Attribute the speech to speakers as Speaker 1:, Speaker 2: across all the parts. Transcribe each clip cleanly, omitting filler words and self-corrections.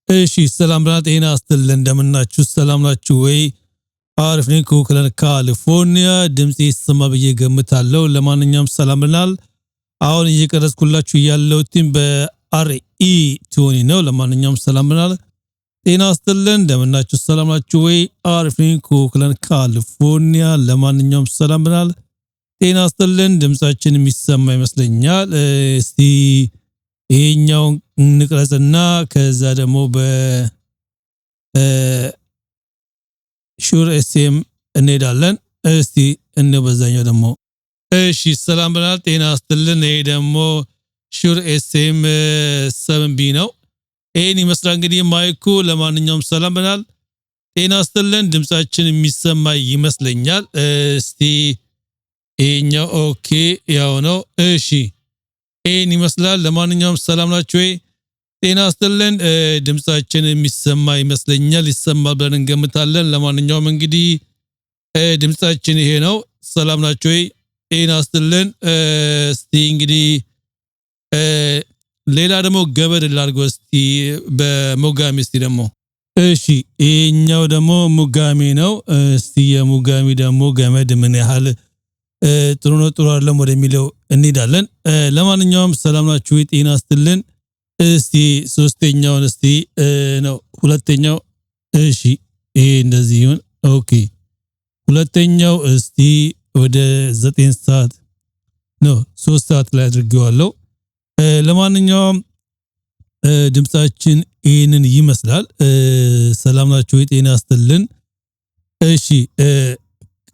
Speaker 1: እሺ ሰላም ጤና ይስጥልን እንደምናችሁ ሰላም ናችሁ ወይ? አሪፍ ነኝ ካሊፎርኒያ ድምጽ ይሰማ ብዬ ገምታለሁ። ለማንኛውም ሰላም ብለናል። አሁን እየቀረጽኩላችሁ ያለሁት በአርኢ ቲዩኒ ነው። ለማንኛውም ሰላም ብለናል። ጤና ይስጥልን እንደምናችሁ ሰላም ናችሁ ወይ? አሪፍ ነኝ ካሊፎርኒያ ለማንኛውም ሰላም ብለናል። ጤና ይስጥልን ድምጻችን የሚሰማ ይመስለኛል። እስቲ ይሄኛው ንቅረጽና ከዛ ደግሞ ሹር ኤስኤም እንሄዳለን። እስቲ እንበዛኛው ደግሞ እሺ ሰላም ብለናል። ጤና ይስጥልን። ይሄ ደግሞ ሹር ኤስኤም 7B ነው። ይሄን ይመስላል እንግዲህ ማይኩ። ለማንኛውም ሰላም ብለናል። ጤና ይስጥልን ድምጻችን የሚሰማ ይመስለኛል። እስቲ ይሄኛው ኦኬ ያው ነው። እሺ ይሄን ይመስላል። ለማንኛውም ሰላም ናችሁ ወይ? ጤና ይስጥልን ድምጻችን የሚሰማ ይመስለኛል። ይሰማል ብለን እንገምታለን። ለማንኛውም እንግዲህ ድምጻችን ይሄ ነው። ሰላም ናችሁ ወይ? ጤና ይስጥልን። እስቲ እንግዲህ ሌላ ደግሞ ገበድ ላድርገው እስቲ በሞጋሚ እስቲ ደግሞ እሺ ይሄኛው ደግሞ ሙጋሚ ነው። እስቲ የሙጋሚ ደግሞ ገመድ ምን ያህል ጥሩ ነው ጥሩ አይደለም ወደሚለው እንሄዳለን። ለማንኛውም ሰላም ናችሁ ወይ? ጤና ይስጥልን። እስቲ ሶስተኛውን እስቲ ነው ሁለተኛው እሺ ይሄ እንደዚህ ይሁን። ኦኬ ሁለተኛው እስቲ ወደ 9 ሰዓት ነው 3 ሰዓት ላይ አድርጌዋለሁ። ለማንኛውም ድምጻችን ይሄንን ይመስላል። ሰላም ናችሁ ወይ? ጤና ይስጥልን። እሺ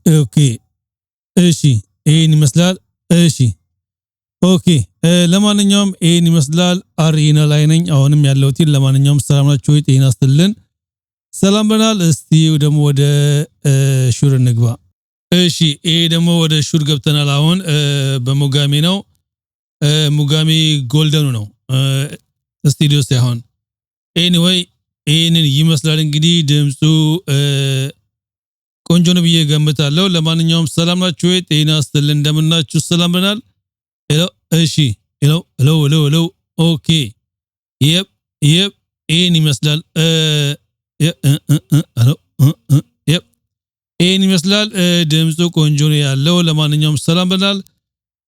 Speaker 1: ኦኬ እሺ ይሄን ይመስላል። እሺ ኦኬ ለማንኛውም ይሄን ይመስላል። አሪና ላይ ነኝ አሁንም ያለሁት። ለማንኛውም ሰላም ናችሁ ወይ? ጤና ይስጥልን። ሰላም ብለናል። እስቲ ደግሞ ወደ ሹር እንግባ። እሺ ይሄ ደግሞ ወደ ሹር ገብተናል። አሁን በሙጋሚ ነው። ሙጋሚ ጎልደኑ ነው ስቱዲዮ ሳይሆን። ኤኒዌይ ይሄንን ይመስላል እንግዲህ ድምጹ ቆንጆ ነው ብዬ ገምታለሁ። ለማንኛውም ሰላም ናችሁ ወይ? ጤና ይስጥልን እንደምናችሁ ሰላም ብለናል። ሄሎ እሺ ሄሎ ሄሎ ሄሎ ሄሎ ኦኬ ይፕ ይሄን ይመስላል። ሄሎ ይፕ ይሄን ይመስላል። ድምጹ ቆንጆ ነው ያለው። ለማንኛውም ሰላም ብለናል።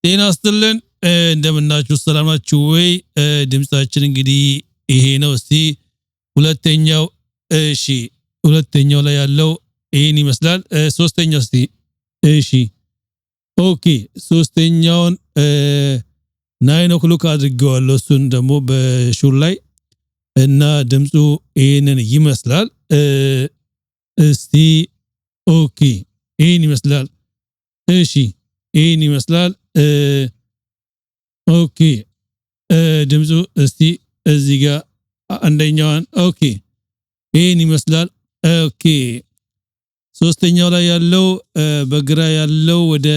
Speaker 1: ጤና ይስጥልን እንደምናችሁ ሰላም ናችሁ ወይ? ድምጻችን እንግዲህ ይሄ ነው። እስቲ ሁለተኛው እሺ ሁለተኛው ላይ ያለው ይሄን ይመስላል። ሶስተኛው እስቲ እሺ ኦኬ ሶስተኛውን 9 o'clock አድርጌዋለሁ። እሱን ደግሞ በሹር ላይ እና ድምጹ ይሄንን ይመስላል። እስቲ ኦኬ ይሄን ይመስላል። እሺ ይሄን ይመስላል። ኦኬ ድምጹ እስቲ እዚህ ጋር አንደኛውን ኦኬ ይሄን ይመስላል። ኦኬ ሶስተኛው ላይ ያለው በግራ ያለው ወደ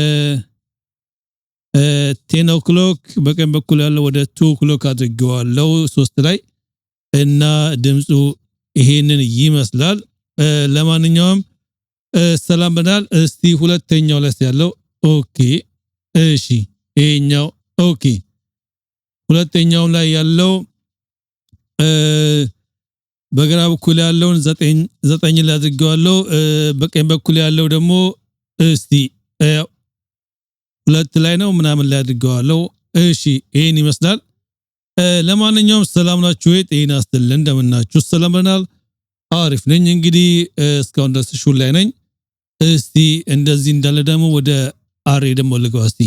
Speaker 1: 10 o'clock በቀኝ በኩል ያለው ወደ 2 o'clock አድርጌዋለሁ 3 ላይ እና ድምጹ ይሄንን ይመስላል። ለማንኛውም ሰላም ብለናል። እስቲ ሁለተኛው ላይ ያለው ኦኬ እሺ ይሄኛው ኦኬ ሁለተኛው ላይ ያለው በግራ በኩል ያለውን 9 ላይ አድርጌዋለሁ። በቀኝ በኩል ያለው ደግሞ እስቲ 2 ላይ ነው ምናምን ላይ አድርጌዋለሁ። እሺ ይሄን ይመስላል። ለማንኛውም ሰላም ናችሁ ወይ? ጤና ይስጥልን እንደምናችሁ ሰላም ብለናል። አሪፍ ነኝ እንግዲህ እስካሁን ድረስ ሹር ላይ ነኝ። እስቲ እንደዚህ እንዳለ ደግሞ ወደ አሪ ደግሞ ልገባ እስቲ።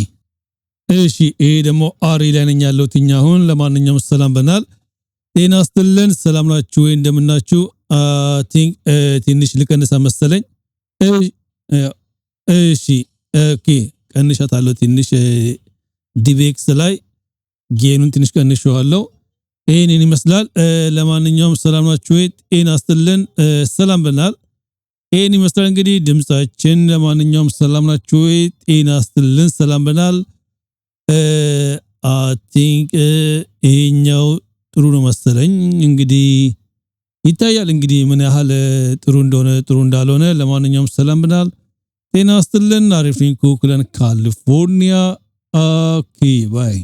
Speaker 1: እሺ ይሄ ደግሞ አሪ ላይ ነኝ ያለሁት አሁን። ለማንኛውም ሰላም ብለናል። ጤና ይስጥልን ሰላም ናችሁ ወይ? እንደምናችሁ ትንሽ ልቀንሳ መሰለኝ። እሺ ኦኬ ቀንሻታለሁ ትንሽ ዲቤክስ ላይ ጌኑን ትንሽ ቀንሼዋለሁ። ይሄንን ይመስላል። ለማንኛውም ሰላም ናችሁ ወይ? ጤና ይስጥልን ሰላም ብለናል። ይሄን ይመስላል እንግዲህ ድምጻችን። ለማንኛውም ሰላም ናችሁ ወይ? ጤና ይስጥልን ሰላም ብለናል። ይሄኛው ጥሩ ነው መሰለኝ እንግዲህ ይታያል እንግዲህ ምን ያህል ጥሩ እንደሆነ ጥሩ እንዳልሆነ። ለማንኛውም ሰላም ብለናል። ጤና ይስጥልን። አሪፍ ነኝ ካሊፎርኒያ። ኦኬ ባይ